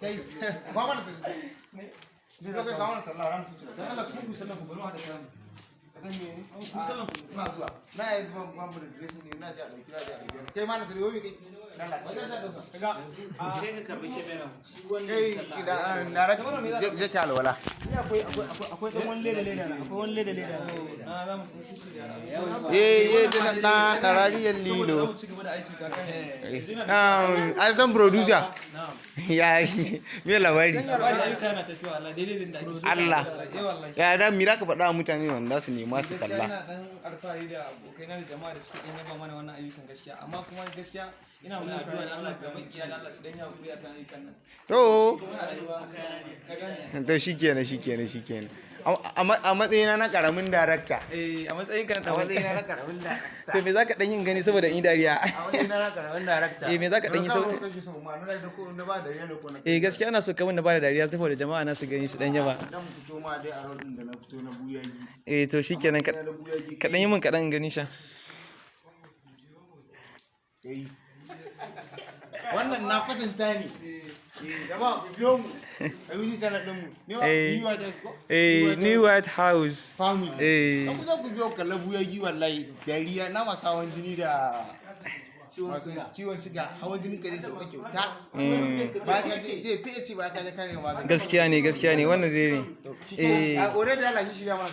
kai ba mana sai ne ba kai ba mana sallah ran tuci dan Allah ku sallan ku bari mu hada kai mu kasan me ku sallan ku ina zuwa na yi ban da dressing ne na ji a dauki na ji a dauki kai ma na sai wai kai dan Allah kaga sai ka karbi kamera shi wannan kai idan na ra je ta alwala akwai dan wani leda na akwai wani leda na za mu shi shi na tarariyar lilo mu ci gaba da aiki kaka an san producer ya me labari Allah ya da mira ka faɗa mutane wanda su nema su kalla ina dan alfahari da abokaina da jama'a da suke dan yaba mana wannan ayyukan gaskiya amma kuma gaskiya ina mun addu'a da Allah ga makiya da Allah su dan ya hakuri akan ayyukan nan to shikenan a matsayina na karamin darakta a matsayin ka a matsayina na karamin darakta to me zaka dan yin gani saboda in dariya a matsayina na karamin darakta me zaka dan yi sauki gaskiya ana so ka mun da bada dariya saboda jama'a na su gani su dan yaba dan fito ma dai a rodin da na fito na buyayi to shikenan ka dan yi mun kadan gani sha wannan na kwatanta ne jama'a ku biyo mu a yi channel din mu New White House family ku zo ku biyo kallon buyayi wallahi dariya na masu hawan jini da ciwon siga hawan jinin kare sauka kyauta ba ka ce zai fiye ci ba ka da kare magani gaskiya ne wannan dai ne a already Allah shi shirya mana